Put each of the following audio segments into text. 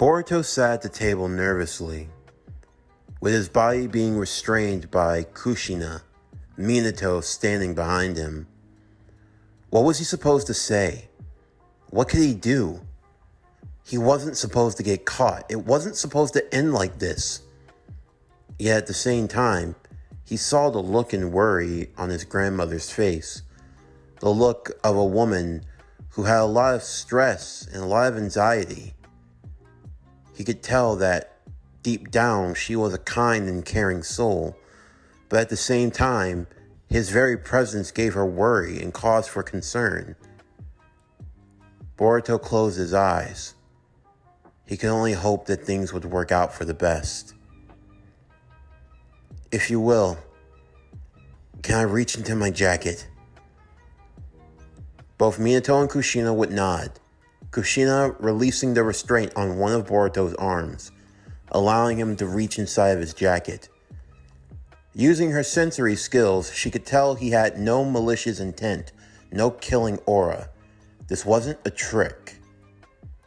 Boruto sat at the table nervously, with his body being restrained by Kushina, Minato standing behind him. What was he supposed to say? What could he do? He wasn't supposed to get caught. It wasn't supposed to end like this. Yet at the same time, he saw the look and worry on his grandmother's face. The look of a woman who had a lot of stress and a lot of anxiety. He could tell that deep down she was a kind and caring soul, but at the same time, his very presence gave her worry and cause for concern. Boruto closed his eyes. He could only hope that things would work out for the best. If you will, can I reach into my jacket? Both Minato and Kushina would nod, Kushina releasing the restraint on one of Boruto's arms, allowing him to reach inside of his jacket. Using her sensory skills, she could tell he had no malicious intent, no killing aura. This wasn't a trick.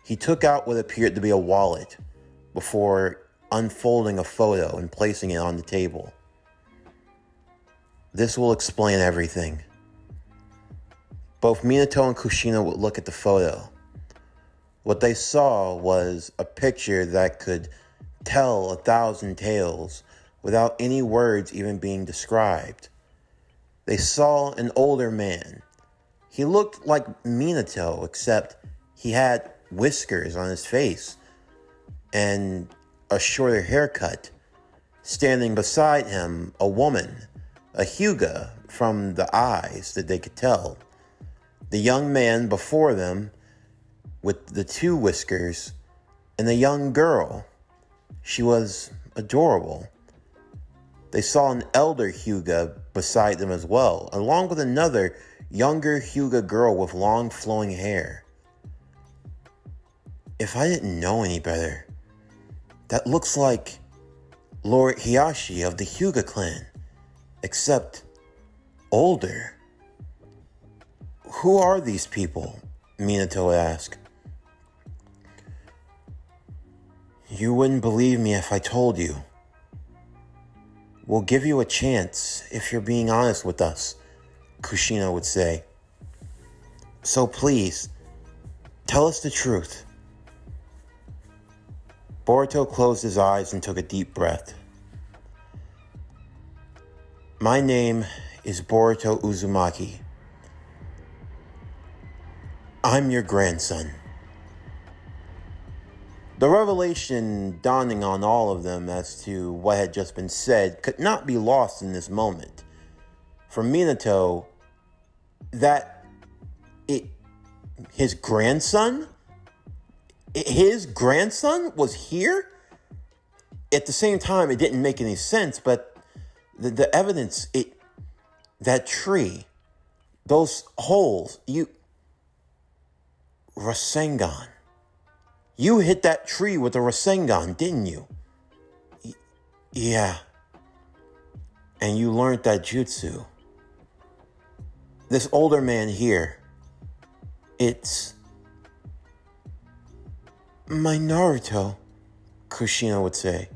He took out what appeared to be a wallet before unfolding a photo and placing it on the table. This will explain everything. Both Minato and Kushina would look at the photo. What they saw was a picture that could tell 1,000 tales without any words even being described. They saw an older man. He looked like Minato, except he had whiskers on his face and a shorter haircut. Standing beside him, a woman, a Hyuga from the eyes that they could tell. The young man before them with the two whiskers, and the young girl. She was adorable. They saw an elder Hyuga beside them as well, along with another younger Hyuga girl with long flowing hair. If I didn't know any better, that looks like Lord Hiyashi of the Hyuga clan, except older. Who are these people? Minato would ask. You wouldn't believe me if I told you. We'll give you a chance if you're being honest with us, Kushina would say. So please, tell us the truth. Boruto closed his eyes and took a deep breath. My name is Boruto Uzumaki. I'm your grandson. The revelation dawning on all of them as to what had just been said could not be lost in this moment. For Minato, his grandson was here? At the same time, it didn't make any sense, but the evidence, that tree, those holes, Rasengan. You hit that tree with a Rasengan, didn't you? Yeah. And you learned that jutsu. This older man here, it's my Naruto, Kushina would say.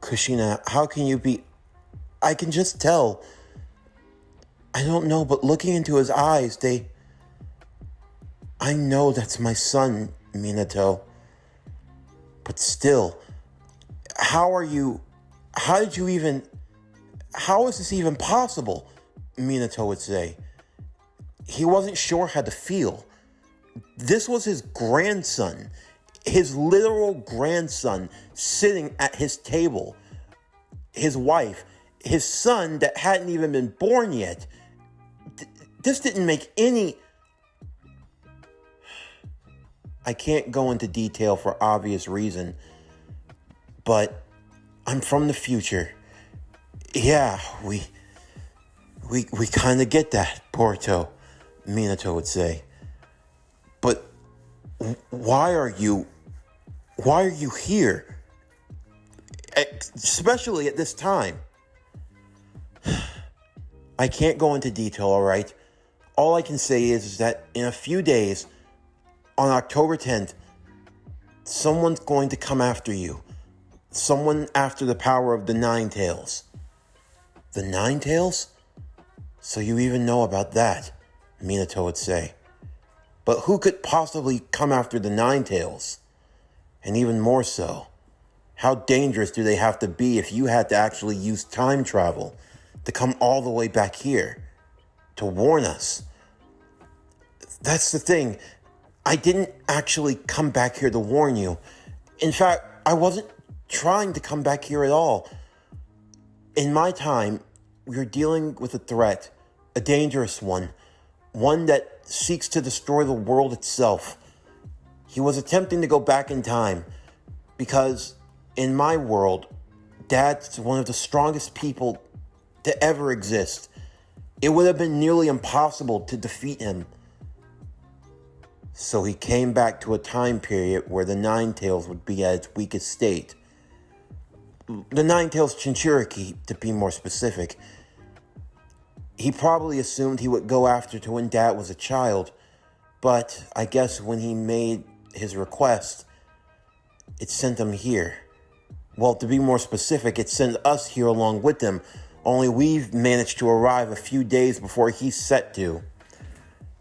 Kushina, how can you be... I can just tell. I don't know, but looking into his eyes, I know that's my son, Minato. But still, how is this even possible? Minato would say. He wasn't sure how to feel. This was his grandson, his literal grandson, sitting at his table. His wife, his son that hadn't even been born yet. This didn't make any... I can't go into detail for obvious reason, but I'm from the future. Yeah, we kind of get that, Boruto, Minato would say. But why are you here? Especially at this time. I can't go into detail, all right? All I can say is that in a few days, on October 10th, Someone's going to come after you. Someone after the power of the Nine Tails. The Nine Tails? So you even know about that, Minato would say. But who could possibly come after the Nine Tails? And even more so, how dangerous do they have to be if you had to actually use time travel to come all the way back here to warn us? That's the thing. I didn't actually come back here to warn you. In fact, I wasn't trying to come back here at all. In my time, we were dealing with a threat, a dangerous one that seeks to destroy the world itself. He was attempting to go back in time because in my world, Dad's one of the strongest people to ever exist. It would have been nearly impossible to defeat him. So he came back to a time period where the Nine Tails would be at its weakest state. The Nine Tails Chinchuriki, to be more specific. He probably assumed he would go after to when Dad was a child, but I guess when he made his request, it sent him here. Well, to be more specific, it sent us here along with him, only we've managed to arrive a few days before he's set to.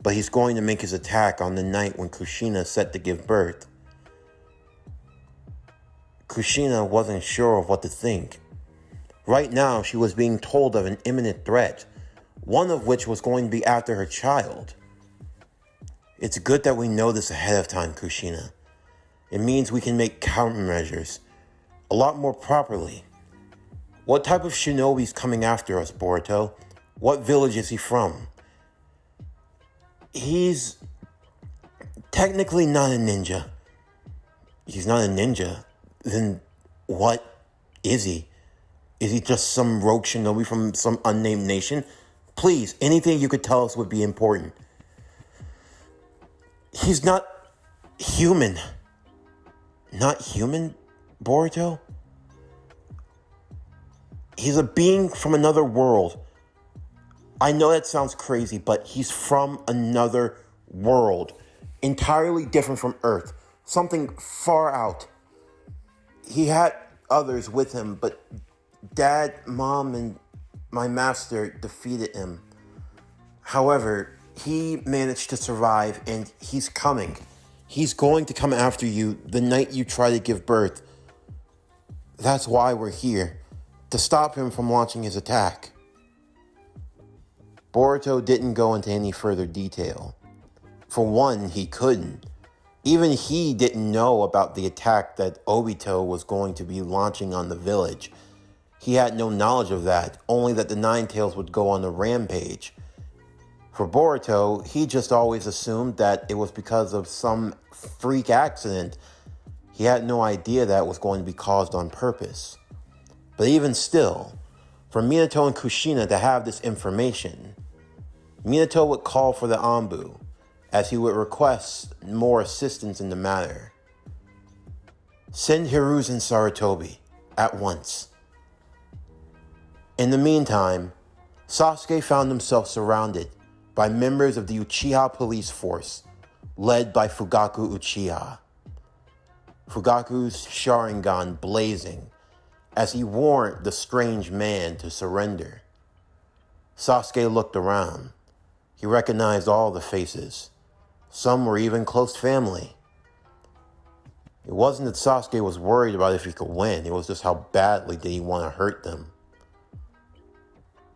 But he's going to make his attack on the night when Kushina is set to give birth. Kushina wasn't sure of what to think. Right now, she was being told of an imminent threat, one of which was going to be after her child. It's good that we know this ahead of time, Kushina. It means we can make countermeasures a lot more properly. What type of shinobi's coming after us, Boruto? What village is he from? He's technically not a ninja. He's not a ninja. Then what is he? Is he just some rogue shinobi from some unnamed nation? Please, anything you could tell us would be important. He's not human. Not human, Boruto? He's a being from another world. I know that sounds crazy, but he's from another world. Entirely different from Earth. Something far out. He had others with him, but Dad, Mom, and my master defeated him. However, he managed to survive, and he's coming. He's going to come after you the night you try to give birth. That's why we're here, to stop him from launching his attack. Boruto didn't go into any further detail. For one, he couldn't. Even he didn't know about the attack that Obito was going to be launching on the village. He had no knowledge of that, only that the Nine Tails would go on a rampage. For Boruto, he just always assumed that it was because of some freak accident. He had no idea that it was going to be caused on purpose. But even still, for Minato and Kushina to have this information, Minato would call for the Anbu, as he would request more assistance in the matter. Send Hiruzen Sarutobi at once. In the meantime, Sasuke found himself surrounded by members of the Uchiha police force, led by Fugaku Uchiha. Fugaku's Sharingan blazing as he warned the strange man to surrender. Sasuke looked around. He recognized all the faces. Some were even close family. It wasn't that Sasuke was worried about if he could win, it was just how badly did he want to hurt them.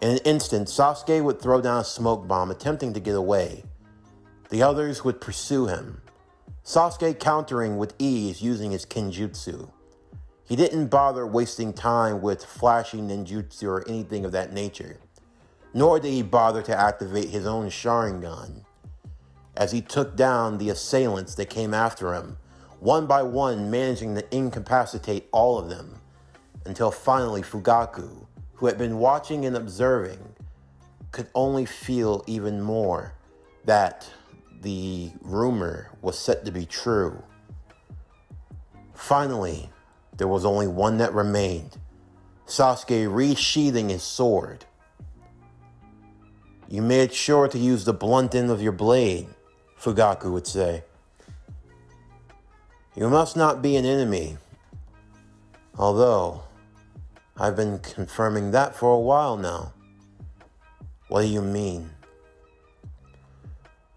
In an instant, Sasuke would throw down a smoke bomb, attempting to get away. The others would pursue him, Sasuke countering with ease using his Kenjutsu. He didn't bother wasting time with flashy ninjutsu or anything of that nature, nor did he bother to activate his own Sharingan, as he took down the assailants that came after him, one by one managing to incapacitate all of them, until finally Fugaku, who had been watching and observing, could only feel even more that the rumor was set to be true. Finally, there was only one that remained, Sasuke resheathing his sword. You made sure to use the blunt end of your blade, Fugaku would say. You must not be an enemy. Although, I've been confirming that for a while now. What do you mean?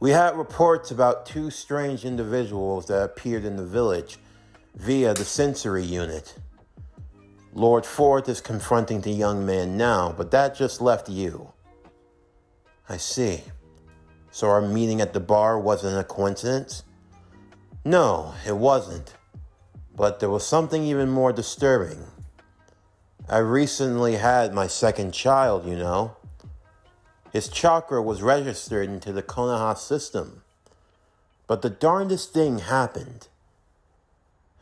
We had reports about two strange individuals that appeared in the village via the sensory unit. Lord Forth is confronting the young man now, but that just left you. I see. So our meeting at the bar wasn't a coincidence? No, it wasn't. But there was something even more disturbing. I recently had my second child, you know. His chakra was registered into the Konoha system. But the darndest thing happened.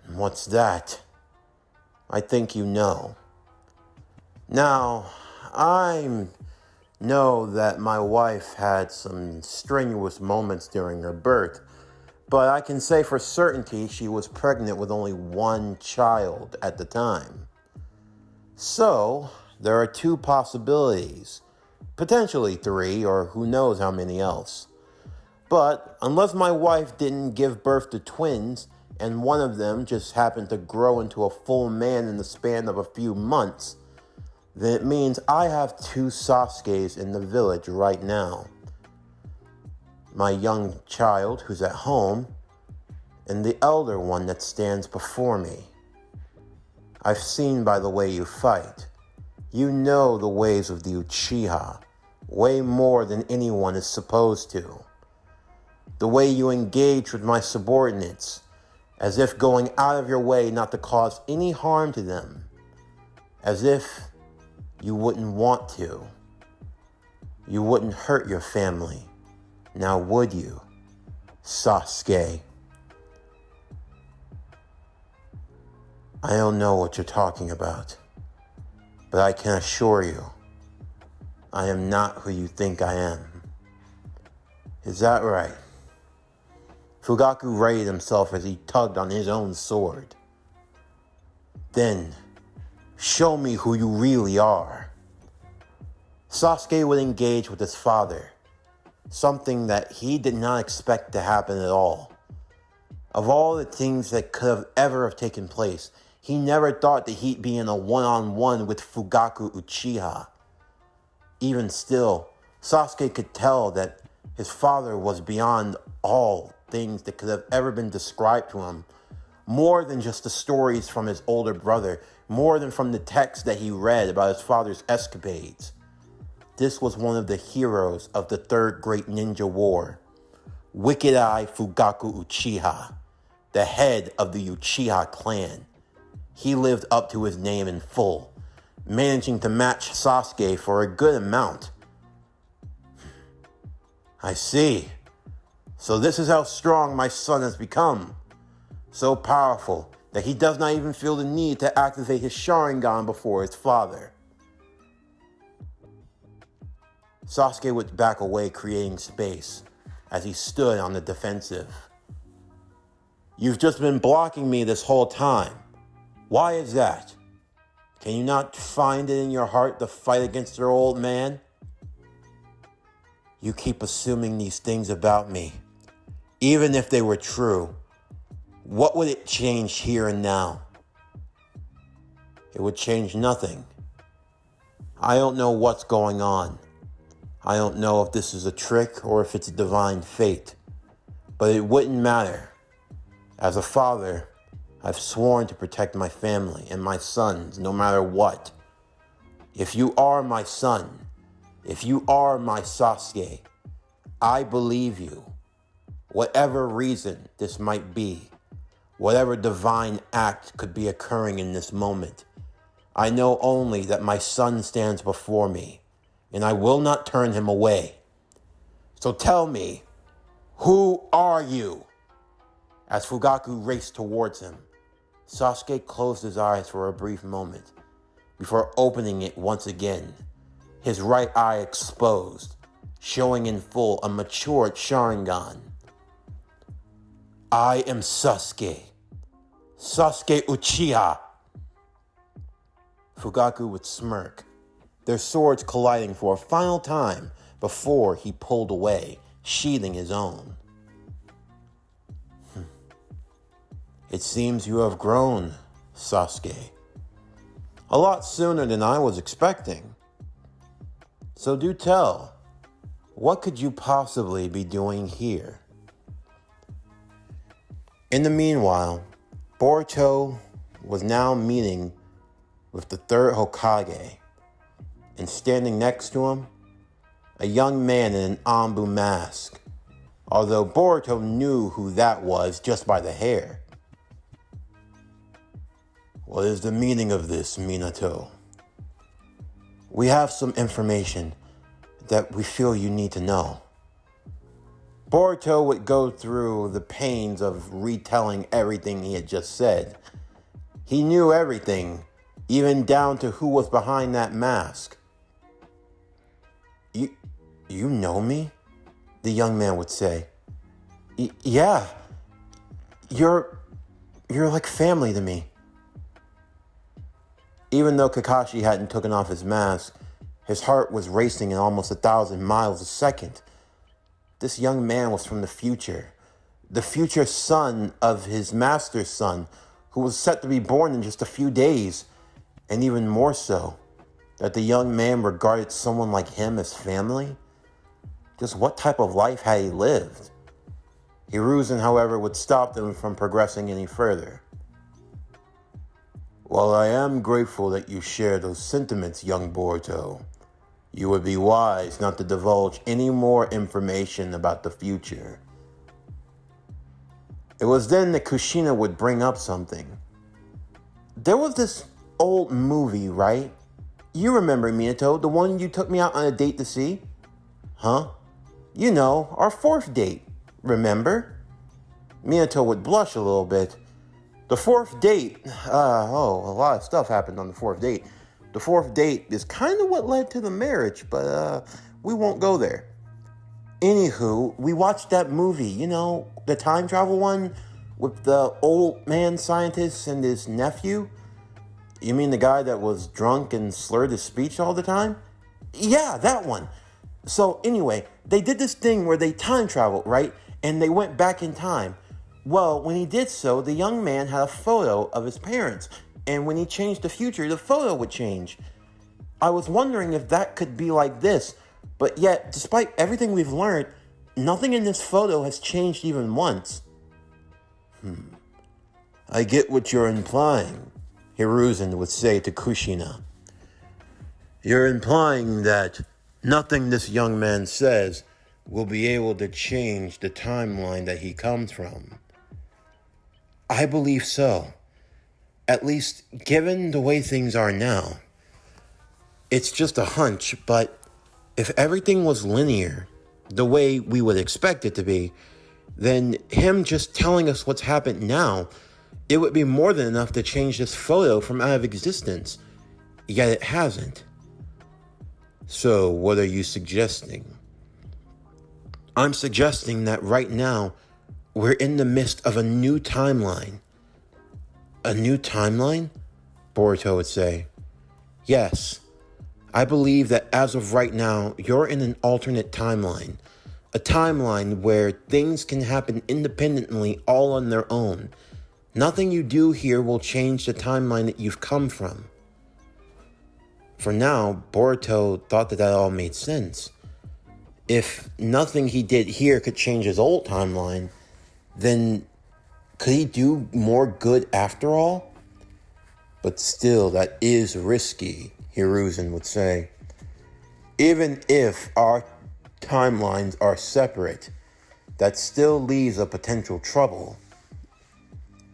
And what's that? I think you know. Now, I know that my wife had some strenuous moments during her birth, but I can say for certainty she was pregnant with only one child at the time. So, there are two possibilities, potentially three, or who knows how many else. But unless my wife didn't give birth to twins, and one of them just happened to grow into a full man in the span of a few months, then it means I have two Sasukes in the village right now. My young child who's at home, and the elder one that stands before me. I've seen by the way you fight. You know the ways of the Uchiha, way more than anyone is supposed to. The way you engage with my subordinates, as if going out of your way not to cause any harm to them, as if you wouldn't want to. You wouldn't hurt your family, now would you, Sasuke? I don't know what you're talking about, but I can assure you, I am not who you think I am. Is that right? Fugaku raised himself as he tugged on his own sword. Then, show me who you really are. Sasuke would engage with his father, something that he did not expect to happen at all. Of all the things that could have ever taken place, he never thought that he'd be in a one-on-one with Fugaku Uchiha. Even still, Sasuke could tell that his father was beyond all things that could have ever been described to him, more than just the stories from his older brother, more than from the text that he read about his father's escapades. This was one of the heroes of the Third Great Ninja War, Wicked Eye Fugaku Uchiha, the head of the Uchiha clan. He lived up to his name in full, managing to match Sasuke for a good amount. I see. So this is how strong my son has become. So powerful that he does not even feel the need to activate his Sharingan before his father. Sasuke would back away, creating space as he stood on the defensive. You've just been blocking me this whole time. Why is that? Can you not find it in your heart to fight against your old man? You keep assuming these things about me. Even if they were true, what would it change here and now? It would change nothing. I don't know what's going on. I don't know if this is a trick or if it's a divine fate. But it wouldn't matter. As a father, I've sworn to protect my family and my sons no matter what. If you are my son, if you are my Sasuke, I believe you. Whatever reason this might be, whatever divine act could be occurring in this moment, I know only that my son stands before me, and I will not turn him away. So tell me, who are you? As Fugaku raced towards him, Sasuke closed his eyes for a brief moment before opening it once again, his right eye exposed, showing in full a matured Sharingan. I am Sasuke. Sasuke Uchiha. Fugaku would smirk, their swords colliding for a final time before he pulled away, sheathing his own. It seems you have grown, Sasuke. A lot sooner than I was expecting. So do tell, what could you possibly be doing here? In the meanwhile, Boruto was now meeting with the third Hokage, and standing next to him, a young man in an Anbu mask, although Boruto knew who that was just by the hair. What is the meaning of this, Minato? We have some information that we feel you need to know. Boruto would go through the pains of retelling everything he had just said. He knew everything, even down to who was behind that mask. You know me? The young man would say. Yeah. You're like family to me. Even though Kakashi hadn't taken off his mask, his heart was racing at almost 1,000 miles a second. This young man was from the future son of his master's son, who was set to be born in just a few days, and even more so, that the young man regarded someone like him as family. Just what type of life had he lived? Hiruzen, however, would stop them from progressing any further. While I am grateful that you share those sentiments, young Boruto, you would be wise not to divulge any more information about the future. It was then that Kushina would bring up something. There was this old movie, right? You remember, Minato, the one you took me out on a date to see? Huh? You know, our fourth date, remember? Minato would blush a little bit. The fourth date, a lot of stuff happened on the fourth date. The fourth date is kind of what led to the marriage, but we won't go there. Anywho, we watched that movie, you know, the time travel one with the old man scientist and his nephew. You mean the guy that was drunk and slurred his speech all the time? Yeah, that one. So anyway, they did this thing where they time traveled, right? And they went back in time. Well, when he did so, the young man had a photo of his parents. And when he changed the future, the photo would change. I was wondering if that could be like this. But yet, despite everything we've learned, nothing in this photo has changed even once. I get what you're implying, Hiruzen would say to Kushina. You're implying that nothing this young man says will be able to change the timeline that he comes from. I believe so. At least, given the way things are now. It's just a hunch, but if everything was linear, the way we would expect it to be, then him just telling us what's happened now, it would be more than enough to change this photo from out of existence. Yet it hasn't. So, what are you suggesting? I'm suggesting that right now, we're in the midst of a new timeline. A new timeline? Boruto would say. Yes. I believe that as of right now, you're in an alternate timeline. A timeline where things can happen independently all on their own. Nothing you do here will change the timeline that you've come from. For now, Boruto thought that all made sense. If nothing he did here could change his old timeline, then could he do more good after all? But still, that is risky, Hiruzen would say. Even if our timelines are separate, that still leaves a potential trouble.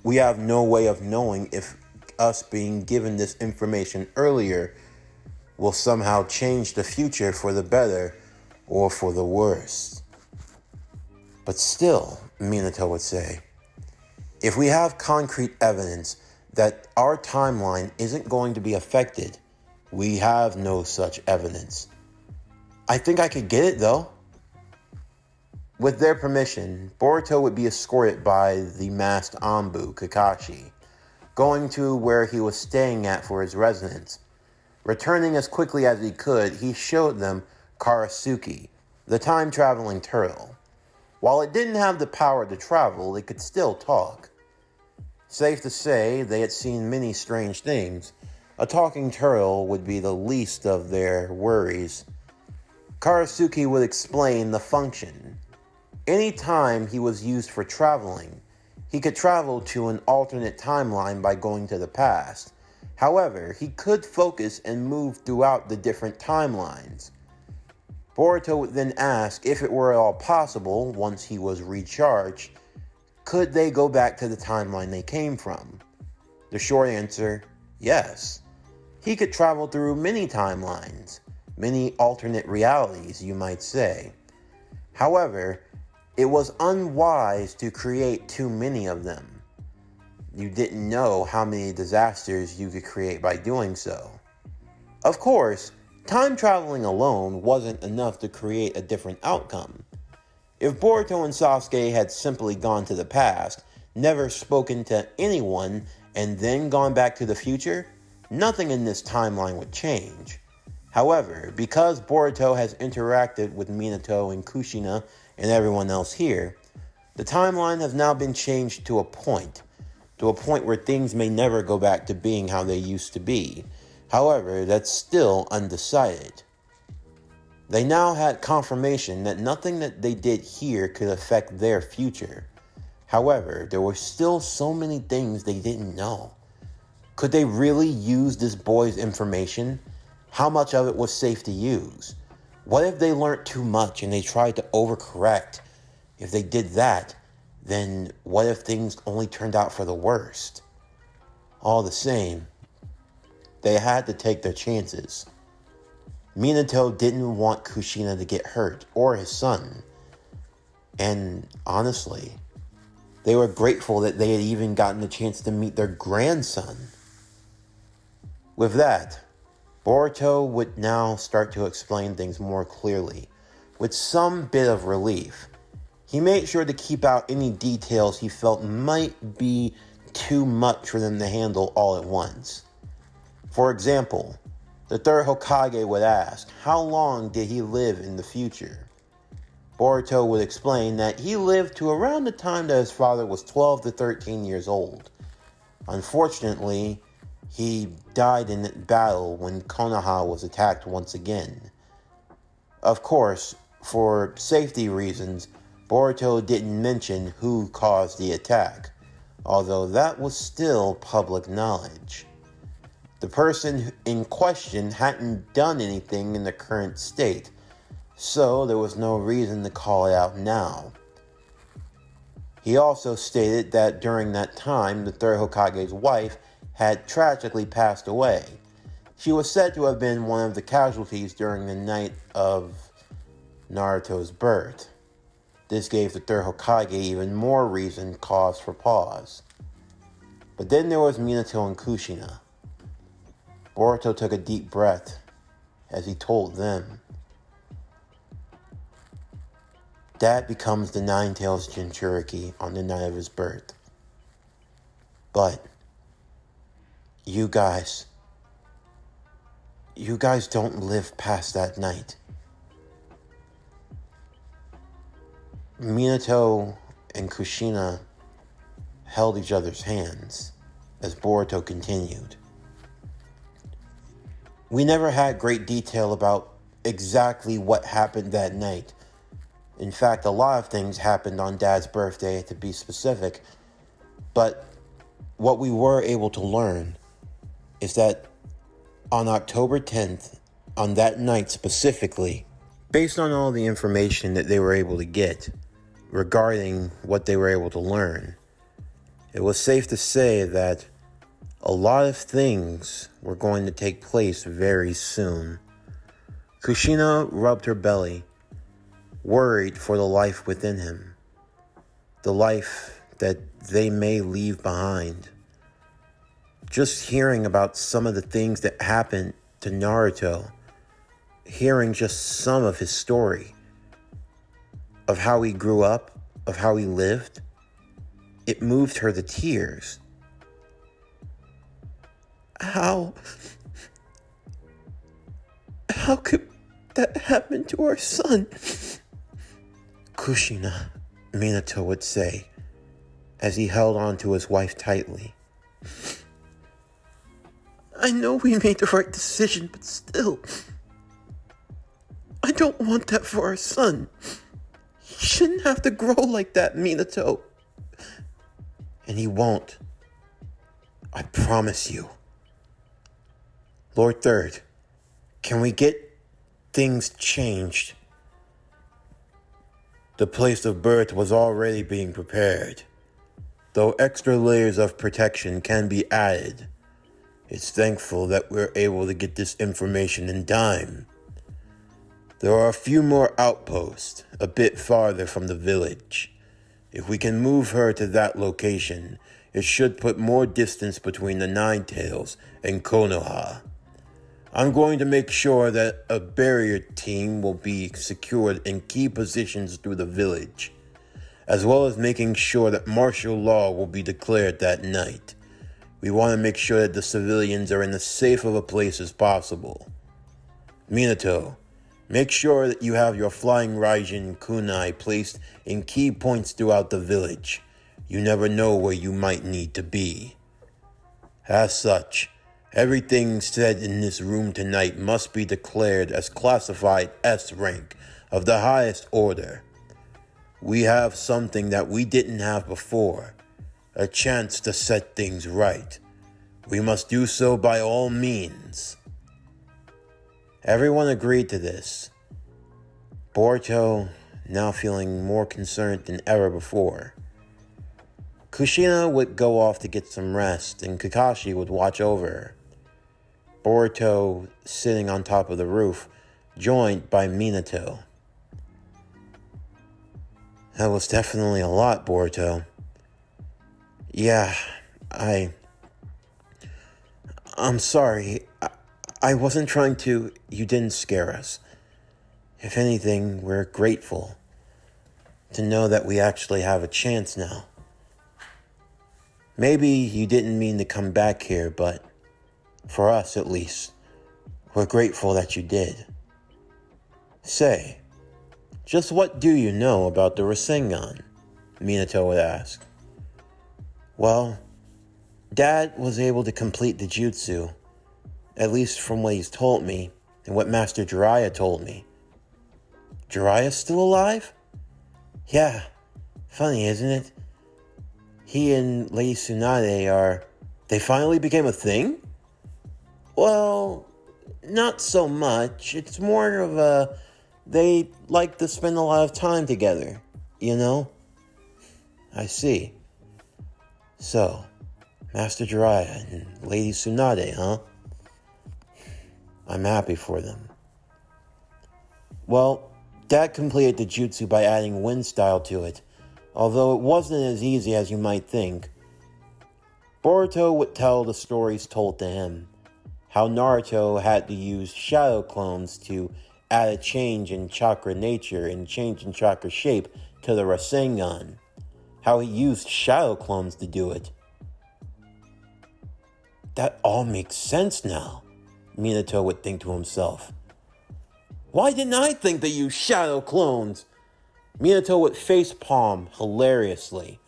We have no way of knowing if us being given this information earlier will somehow change the future for the better or for the worse. But still, Minato would say, if we have concrete evidence that our timeline isn't going to be affected, we have no such evidence. I think I could get it though. With their permission, Boruto would be escorted by the masked Anbu, Kakashi, going to where he was staying at for his residence. Returning as quickly as he could, he showed them Karasuke, the time-traveling turtle. While it didn't have the power to travel, it could still talk. Safe to say, they had seen many strange things. A talking turtle would be the least of their worries. Karasuke would explain the function. Any time he was used for traveling, he could travel to an alternate timeline by going to the past. However, he could focus and move throughout the different timelines. Boruto would then ask if it were at all possible, once he was recharged, could they go back to the timeline they came from? The short answer, yes. He could travel through many timelines, many alternate realities, you might say. However, it was unwise to create too many of them. You didn't know how many disasters you could create by doing so. Of course, time traveling alone wasn't enough to create a different outcome. If Boruto and Sasuke had simply gone to the past, never spoken to anyone, and then gone back to the future, nothing in this timeline would change. However, because Boruto has interacted with Minato and Kushina and everyone else here, the timeline has now been changed to a point where things may never go back to being how they used to be. However, that's still undecided. They now had confirmation that nothing that they did here could affect their future. However, there were still so many things they didn't know. Could they really use this boy's information? How much of it was safe to use? What if they learned too much and they tried to overcorrect? If they did that, then what if things only turned out for the worst? All the same, they had to take their chances. Minato didn't want Kushina to get hurt, or his son. And honestly, they were grateful that they had even gotten the chance to meet their grandson. With that, Boruto would now start to explain things more clearly, with some bit of relief. He made sure to keep out any details he felt might be too much for them to handle all at once. For example, the third Hokage would ask, how long did he live in the future? Boruto would explain that he lived to around the time that his father was 12 to 13 years old. Unfortunately, he died in battle when Konoha was attacked once again. Of course, for safety reasons, Boruto didn't mention who caused the attack, although that was still public knowledge. The person in question hadn't done anything in the current state, so there was no reason to call it out now. He also stated that during that time, the third Hokage's wife had tragically passed away. She was said to have been one of the casualties during the night of Naruto's birth. This gave the third Hokage even more cause for pause. But then there was Minato and Kushina. Boruto took a deep breath as he told them, Dad becomes the Nine-Tails Jinchuriki on the night of his birth. But you guys don't live past that night. Minato and Kushina held each other's hands as Boruto continued. We never had great detail about exactly what happened that night. In fact, a lot of things happened on Dad's birthday, to be specific. But what we were able to learn is that on October 10th, on that night specifically, based on all the information that they were able to get regarding what they were able to learn, it was safe to say that a lot of things were going to take place very soon. Kushina rubbed her belly, worried for the life within him, the life that they may leave behind. Just hearing about some of the things that happened to Naruto, hearing just some of his story, of how he grew up, of how he lived, it moved her to tears. How could that happen to our son? Kushina, Minato would say, as he held on to his wife tightly. I know we made the right decision, but still, I don't want that for our son. He shouldn't have to grow like that, Minato. And he won't. I promise you. Lord Third, can we get things changed? The place of birth was already being prepared. Though extra layers of protection can be added, it's thankful that we're able to get this information in time. There are a few more outposts, a bit farther from the village. If we can move her to that location, it should put more distance between the Nine Tails and Konoha. I'm going to make sure that a barrier team will be secured in key positions through the village, as well as making sure that martial law will be declared that night. We want to make sure that the civilians are in as safe of a place as possible. Minato, make sure that you have your flying Raijin kunai placed in key points throughout the village. You never know where you might need to be. As such, everything said in this room tonight must be declared as classified S rank of the highest order. We have something that we didn't have before, a chance to set things right. We must do so by all means. Everyone agreed to this. Boruto now feeling more concerned than ever before. Kushina would go off to get some rest, and Kakashi would watch over her. Boruto sitting on top of the roof, joined by Minato. That was definitely a lot, Boruto. Yeah, I'm sorry. I wasn't trying to. You didn't scare us. If anything, we're grateful to know that we actually have a chance now. Maybe you didn't mean to come back here, but for us at least, we're grateful that you did. Say, just what do you know about the Rasengan? Minato would ask. Well, Dad was able to complete the jutsu, at least from what he's told me and what Master Jiraiya told me. Jiraiya's still alive? Yeah, funny, isn't it? He and Lady Tsunade they finally became a thing? Well, not so much. It's more of they like to spend a lot of time together, you know? I see. So, Master Jiraiya and Lady Tsunade, huh? I'm happy for them. Well, Dad completed the jutsu by adding wind style to it, although it wasn't as easy as you might think. Boruto would tell the stories told to him, how Naruto had to use shadow clones to add a change in chakra nature and change in chakra shape to the Rasengan, how he used shadow clones to do it. That all makes sense now, Minato would think to himself. Why didn't I think to use shadow clones? Minato would facepalm hilariously.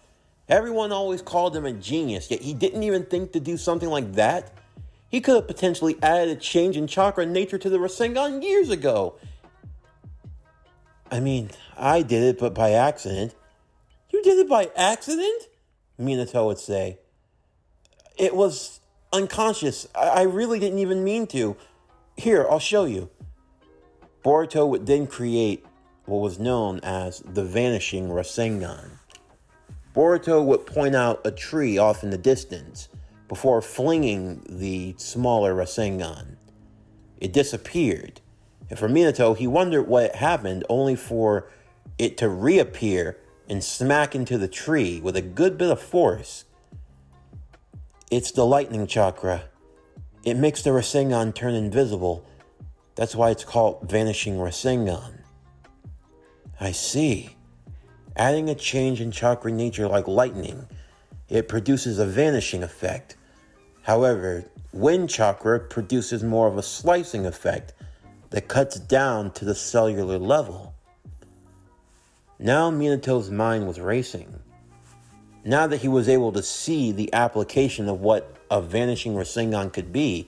Everyone always called him a genius, yet he didn't even think to do something like that. He could have potentially added a change in chakra nature to the Rasengan years ago. I mean, I did it, but by accident. You did it by accident? Minato would say. It was unconscious. I really didn't even mean to. Here, I'll show you. Boruto would then create what was known as the Vanishing Rasengan. Boruto would point out a tree off in the distance before flinging the smaller Rasengan. It disappeared, and for Minato, he wondered what had happened, only for it to reappear and smack into the tree with a good bit of force. It's the lightning chakra. It makes the Rasengan turn invisible. That's why it's called Vanishing Rasengan. I see. Adding a change in chakra nature like lightning, it produces a vanishing effect. However, wind chakra produces more of a slicing effect that cuts down to the cellular level. Now Minato's mind was racing. Now that he was able to see the application of what a vanishing Rasengan could be,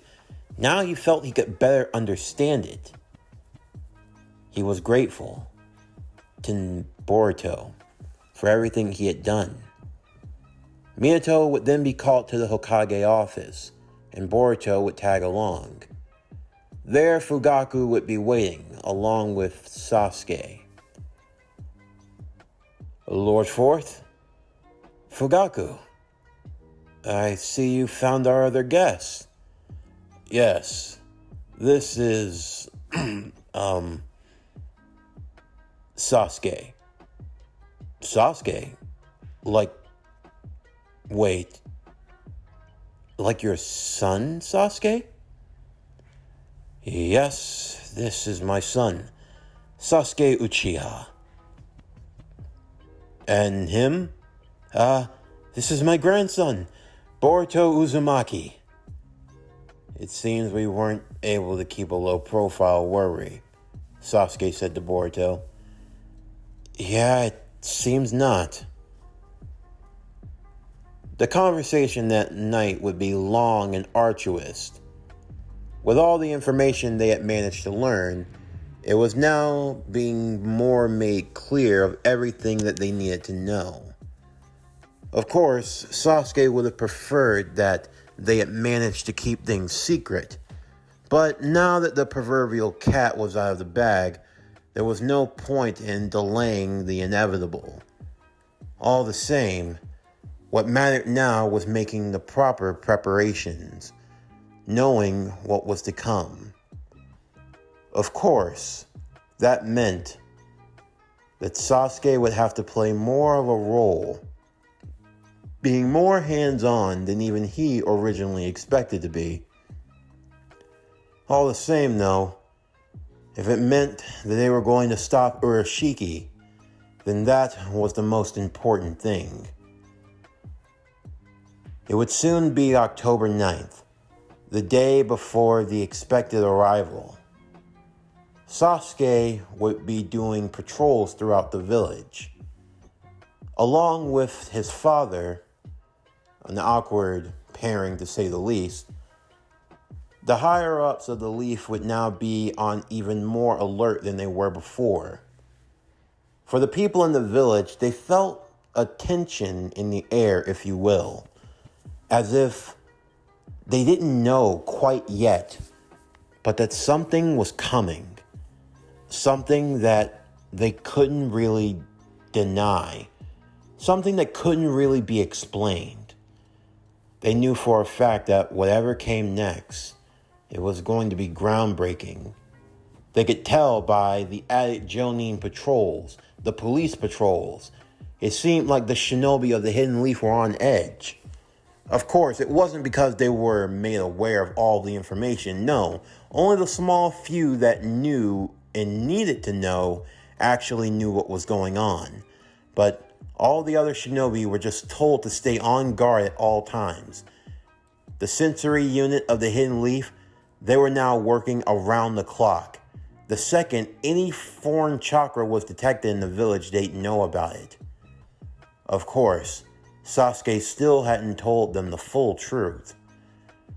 now he felt he could better understand it. He was grateful to Boruto for everything he had done. Minato would then be called to the Hokage office, and Boruto would tag along. There, Fugaku would be waiting, along with Sasuke. Lord Fourth? Fugaku, I see you found our other guest. Yes, this is, Sasuke. Sasuke? Wait. Like your son, Sasuke? Yes, this is my son, Sasuke Uchiha. And him? This is my grandson, Boruto Uzumaki. It seems we weren't able to keep a low profile, were we? Sasuke said to Boruto. Yeah, it seems not. The conversation that night would be long and arduous. With all the information they had managed to learn, it was now being more made clear of everything that they needed to know. Of course, Sasuke would have preferred that they had managed to keep things secret, but now that the proverbial cat was out of the bag, there was no point in delaying the inevitable. All the same, what mattered now was making the proper preparations, knowing what was to come. Of course, that meant that Sasuke would have to play more of a role, being more hands-on than even he originally expected to be. All the same, though, if it meant that they were going to stop Urashiki, then that was the most important thing. It would soon be October 9th, the day before the expected arrival. Sasuke would be doing patrols throughout the village. Along with his father, an awkward pairing to say the least, the higher-ups of the Leaf would now be on even more alert than they were before. For the people in the village, they felt a tension in the air, if you will, as if they didn't know quite yet, but that something was coming. Something that they couldn't really deny. Something that couldn't really be explained. They knew for a fact that whatever came next, it was going to be groundbreaking. They could tell by the added Jonin patrols, the police patrols. It seemed like the shinobi of the Hidden Leaf were on edge. Of course, it wasn't because they were made aware of all the information. No, only the small few that knew and needed to know actually knew what was going on. But all the other shinobi were just told to stay on guard at all times. The sensory unit of the Hidden Leaf, they were now working around the clock. The second any foreign chakra was detected in the village, they'd know about it. Of course, Sasuke still hadn't told them the full truth.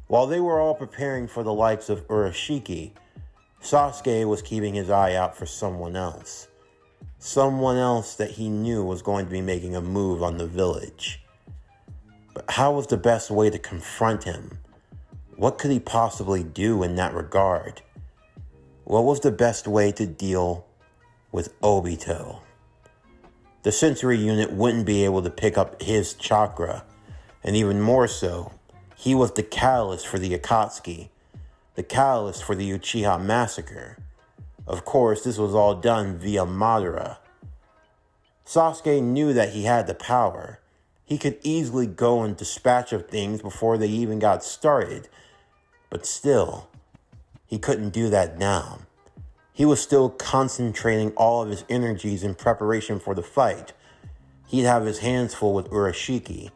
While they were all preparing for the likes of Urashiki, Sasuke was keeping his eye out for someone else. Someone else that he knew was going to be making a move on the village. But how was the best way to confront him? What could he possibly do in that regard? What was the best way to deal with Obito? The sensory unit wouldn't be able to pick up his chakra, and even more so, he was the catalyst for the Akatsuki, the catalyst for the Uchiha massacre. Of course, this was all done via Madara. Sasuke knew that he had the power. He could easily go and dispatch of things before they even got started, but still, he couldn't do that now. He was still concentrating all of his energies in preparation for the fight. He'd have his hands full with Urashiki.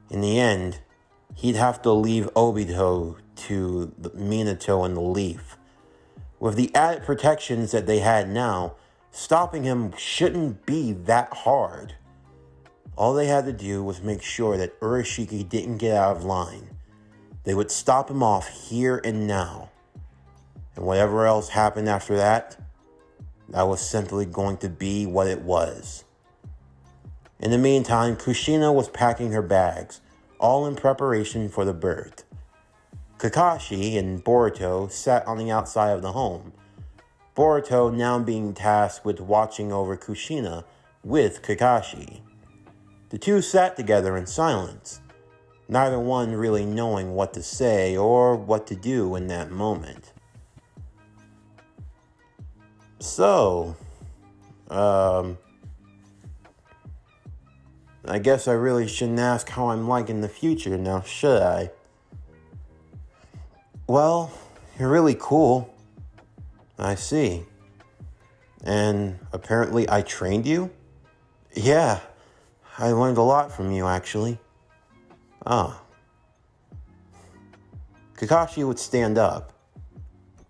In the end, he'd have to leave Obito to Minato and the Leaf. With the added protections that they had now, stopping him shouldn't be that hard. All they had to do was make sure that Urashiki didn't get out of line. They would stop him off here and now. And whatever else happened after that, that was simply going to be what it was. In the meantime, Kushina was packing her bags, all in preparation for the birth. Kakashi and Boruto sat on the outside of the home, Boruto now being tasked with watching over Kushina with Kakashi. The two sat together in silence, neither one really knowing what to say or what to do in that moment. So, I guess I really shouldn't ask how I'm like in the future now, should I? Well, you're really cool. I see. And apparently I trained you? Yeah, I learned a lot from you, actually. Ah. Kakashi would stand up,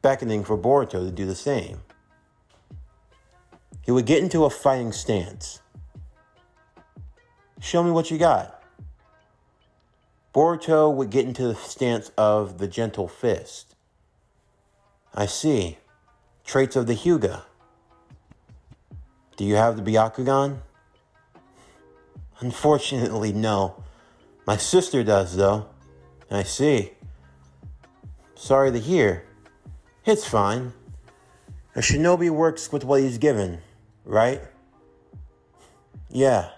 beckoning for Boruto to do the same. He would get into a fighting stance. Show me what you got. Boruto would get into the stance of the gentle fist. I see. Traits of the Hyuga. Do you have the Byakugan? Unfortunately, no. My sister does, though. I see. Sorry to hear. It's fine. A shinobi works with what he's given, right? Yeah.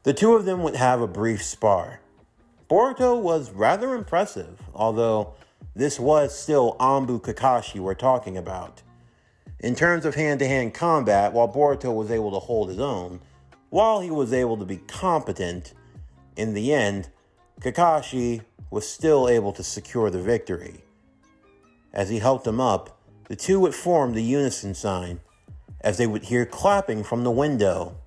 The two of them would have a brief spar. Boruto was rather impressive, although this was still Anbu Kakashi we're talking about. In terms of hand-to-hand combat, while Boruto was able to hold his own, while he was able to be competent, in the end, Kakashi was still able to secure the victory. As he helped him up, the two would form the unison sign, as they would hear clapping from the window.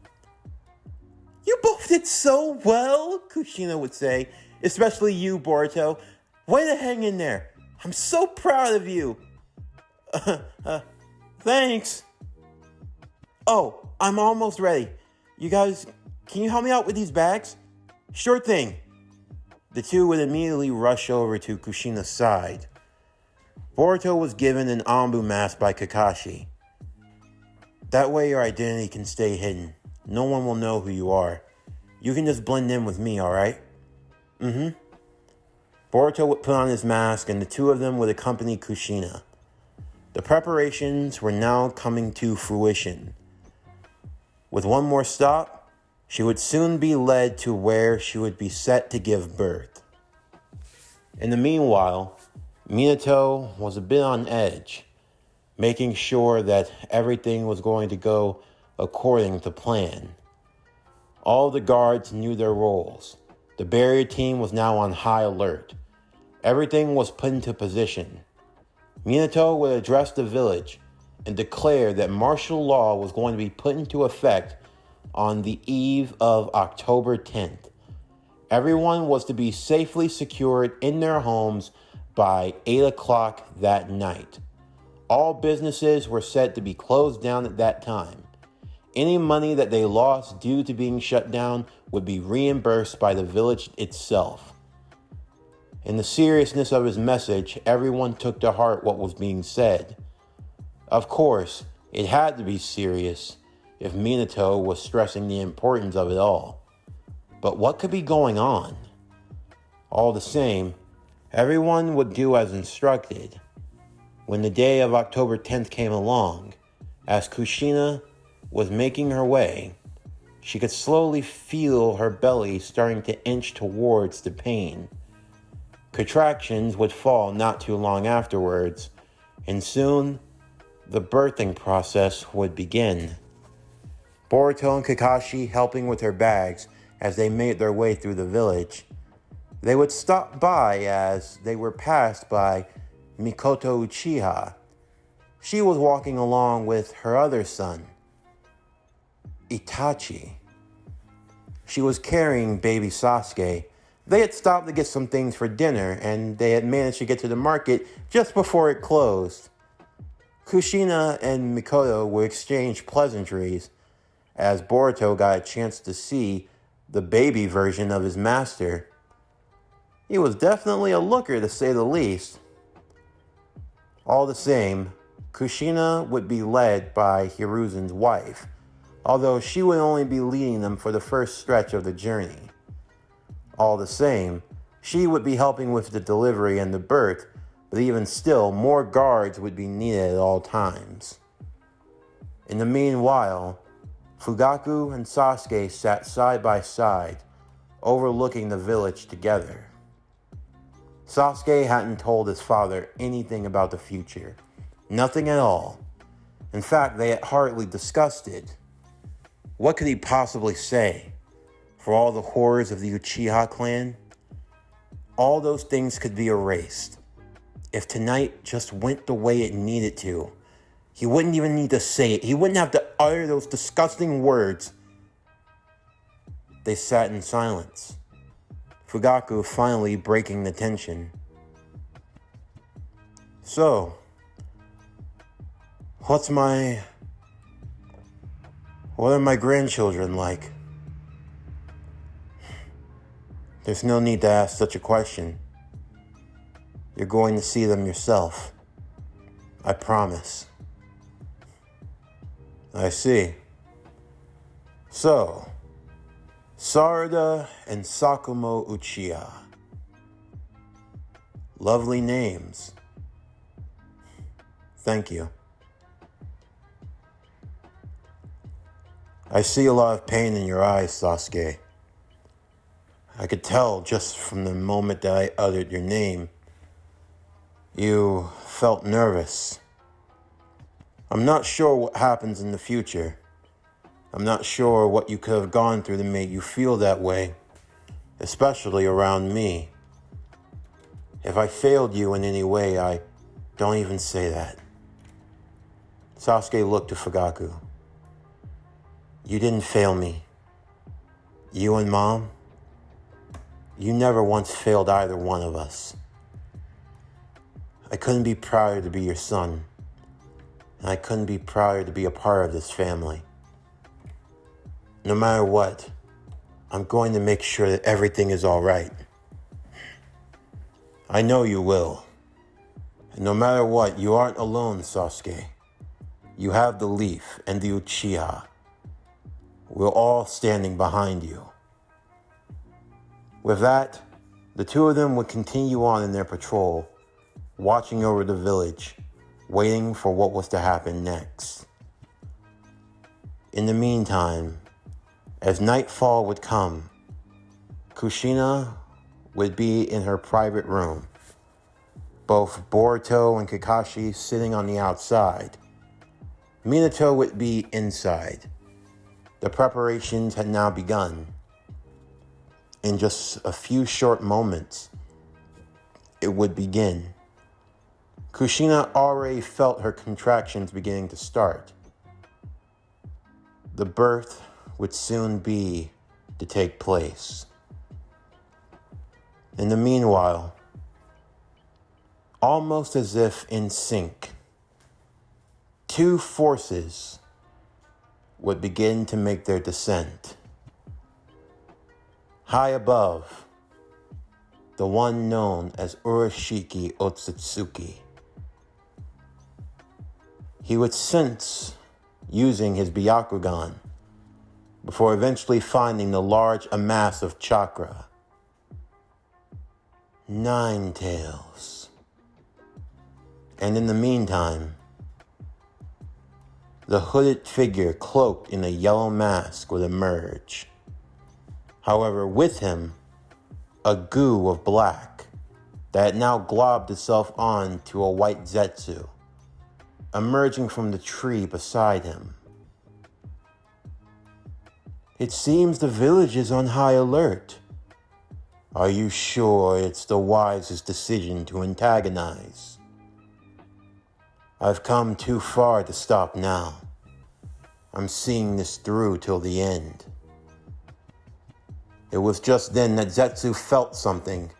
You both did so well, Kushina would say, especially you, Boruto. Way to hang in there. I'm so proud of you. Thanks. Oh, I'm almost ready. You guys, can you help me out with these bags? Sure thing. The two would immediately rush over to Kushina's side. Boruto was given an Anbu mask by Kakashi. That way your identity can stay hidden. No one will know who you are. You can just blend in with me, alright? Boruto would put on his mask and the two of them would accompany Kushina. The preparations were now coming to fruition. With one more stop, she would soon be led to where she would be set to give birth. In the meanwhile, Minato was a bit on edge, making sure that everything was going to go according to plan. All the guards knew their roles. The barrier team was now on high alert. Everything was put into position. Minato would address the village and declare that martial law was going to be put into effect on the eve of October 10th. Everyone was to be safely secured in their homes by 8 o'clock that night. All businesses were said to be closed down at that time. Any money that they lost due to being shut down would be reimbursed by the village itself. In the seriousness of his message, everyone took to heart what was being said. Of course, it had to be serious if Minato was stressing the importance of it all. But what could be going on? All the same, everyone would do as instructed. When the day of October 10th came along, as Kushina was making her way, she could slowly feel her belly starting to inch towards the pain. Contractions would fall not too long afterwards, and soon the birthing process would begin. Boruto and Kakashi helping with her bags as they made their way through the village. They would stop by as they were passed by Mikoto Uchiha. She was walking along with her other son, Itachi. She was carrying baby Sasuke. They had stopped to get some things for dinner, and they had managed to get to the market just before it closed. Kushina and Mikoto would exchange pleasantries as Boruto got a chance to see the baby version of his master. He was definitely a looker, to say the least. All the same, Kushina would be led by Hiruzen's wife, although she would only be leading them for the first stretch of the journey. All the same, she would be helping with the delivery and the birth, but even still, more guards would be needed at all times. In the meanwhile, Fugaku and Sasuke sat side by side, overlooking the village together. Sasuke hadn't told his father anything about the future. Nothing at all. In fact, they had hardly discussed it. What could he possibly say? For all the horrors of the Uchiha clan? All those things could be erased. If tonight just went the way it needed to, he wouldn't even need to say it. He wouldn't have to utter those disgusting words. They sat in silence. Fugaku finally breaking the tension. So, what are my grandchildren like? There's no need to ask such a question. You're going to see them yourself. I promise. I see. So, Sarada and Sakumo Uchiha. Lovely names. Thank you. I see a lot of pain in your eyes, Sasuke. I could tell just from the moment that I uttered your name. You felt nervous. I'm not sure what happens in the future. I'm not sure what you could have gone through to make you feel that way, especially around me. If I failed you in any way, I don't even say that. Sasuke looked to Fugaku. You didn't fail me. You and Mom, you never once failed either one of us. I couldn't be prouder to be your son, and I couldn't be prouder to be a part of this family. No matter what, I'm going to make sure that everything is all right. I know you will. And no matter what, you aren't alone, Sasuke. You have the Leaf and the Uchiha. We're all standing behind you. With that, the two of them would continue on in their patrol, watching over the village, waiting for what was to happen next. In the meantime, as nightfall would come, Kushina would be in her private room, both Boruto and Kakashi sitting on the outside. Minato would be inside. The preparations had now begun. In just a few short moments, it would begin. Kushina already felt her contractions beginning to start. The birth would soon be to take place. In the meanwhile, almost as if in sync, two forces would begin to make their descent. High above, the one known as Urashiki Otsutsuki. He would sense using his Byakugan before eventually finding the large amass of chakra. Nine Tails. And in the meantime, the hooded figure cloaked in a yellow mask would emerge. However, with him, a goo of black that had now globbed itself on to a white Zetsu, emerging from the tree beside him. It seems the village is on high alert. Are you sure it's the wisest decision to antagonize? I've come too far to stop now. I'm seeing this through till the end. It was just then that Zetsu felt something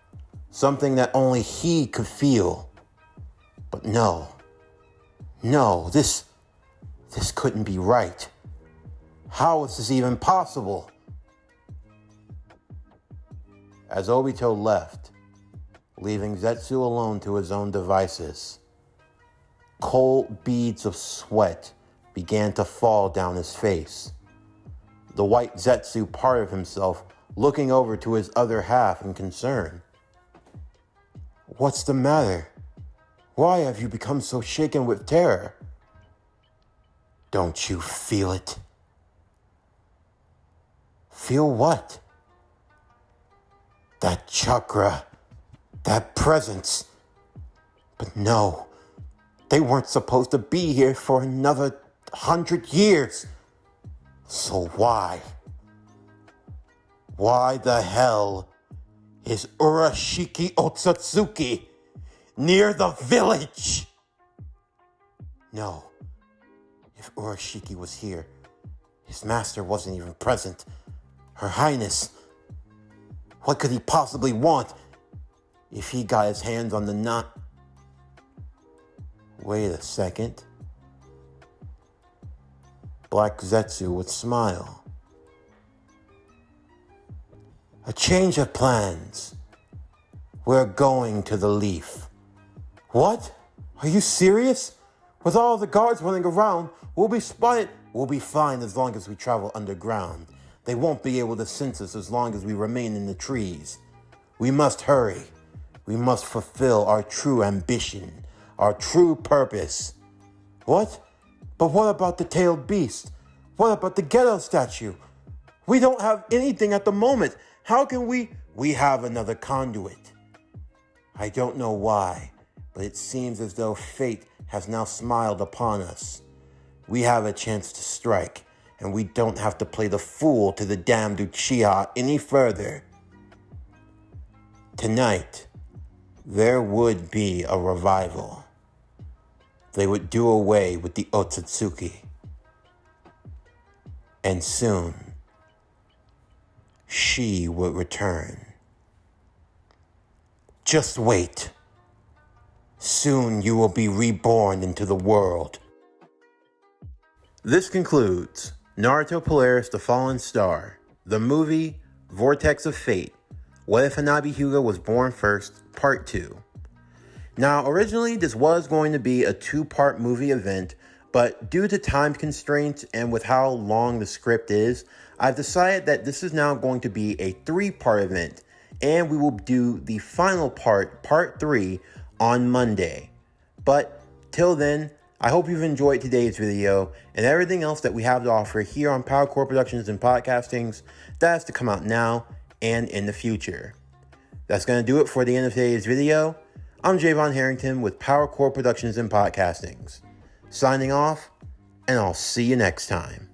that only he could feel. But no, this couldn't be right. How is this even possible? as Obito left, leaving Zetsu alone to his own devices. Cold beads of sweat began to fall down his face. The white Zetsu parted himself, looking over to his other half in concern. "What's the matter? Why have you become so shaken with terror?" "Don't you feel it?" "Feel what?" "That chakra, that presence. But no, they weren't supposed to be here for another 100 years. So why? Why the hell is Urashiki Otsutsuki near the village?" No, if Urashiki was here, his master wasn't even present. Her Highness, what could he possibly want if he got his hands on the knot? Wait a second. Black Zetsu would smile. "A change of plans. We're going to the Leaf." "What? Are you serious? With all the guards running around, we'll be spotted." "We'll be fine as long as we travel underground. They won't be able to sense us as long as we remain in the trees. We must hurry. We must fulfill our true ambition, our true purpose." "What? But what about the tailed beast? What about the ghetto statue? We don't have anything at the moment. How can we?" "We have another conduit. I don't know why, but it seems as though fate has now smiled upon us. We have a chance to strike, and we don't have to play the fool to the damned Uchiha any further. Tonight, there would be a revival. They would do away with the Otsutsuki. And soon, she would return. Just wait. Soon you will be reborn into the world." This concludes Naruto Polaris The Fallen Star, the movie Vortex of Fate, What If Hanabi Hyuga Was Born First, Part 2. Now, originally this was going to be a 2-part movie event, but due to time constraints and with how long the script is, I've decided that this is now going to be a 3-part event, and we will do the final part, Part 3, on Monday. But till then, I hope you've enjoyed today's video and everything else that we have to offer here on Power Core Productions and Podcastings that has to come out now and in the future. That's going to do it for the end of today's video. I'm Javon Harrington with Power Core Productions and Podcastings. Signing off, and I'll see you next time.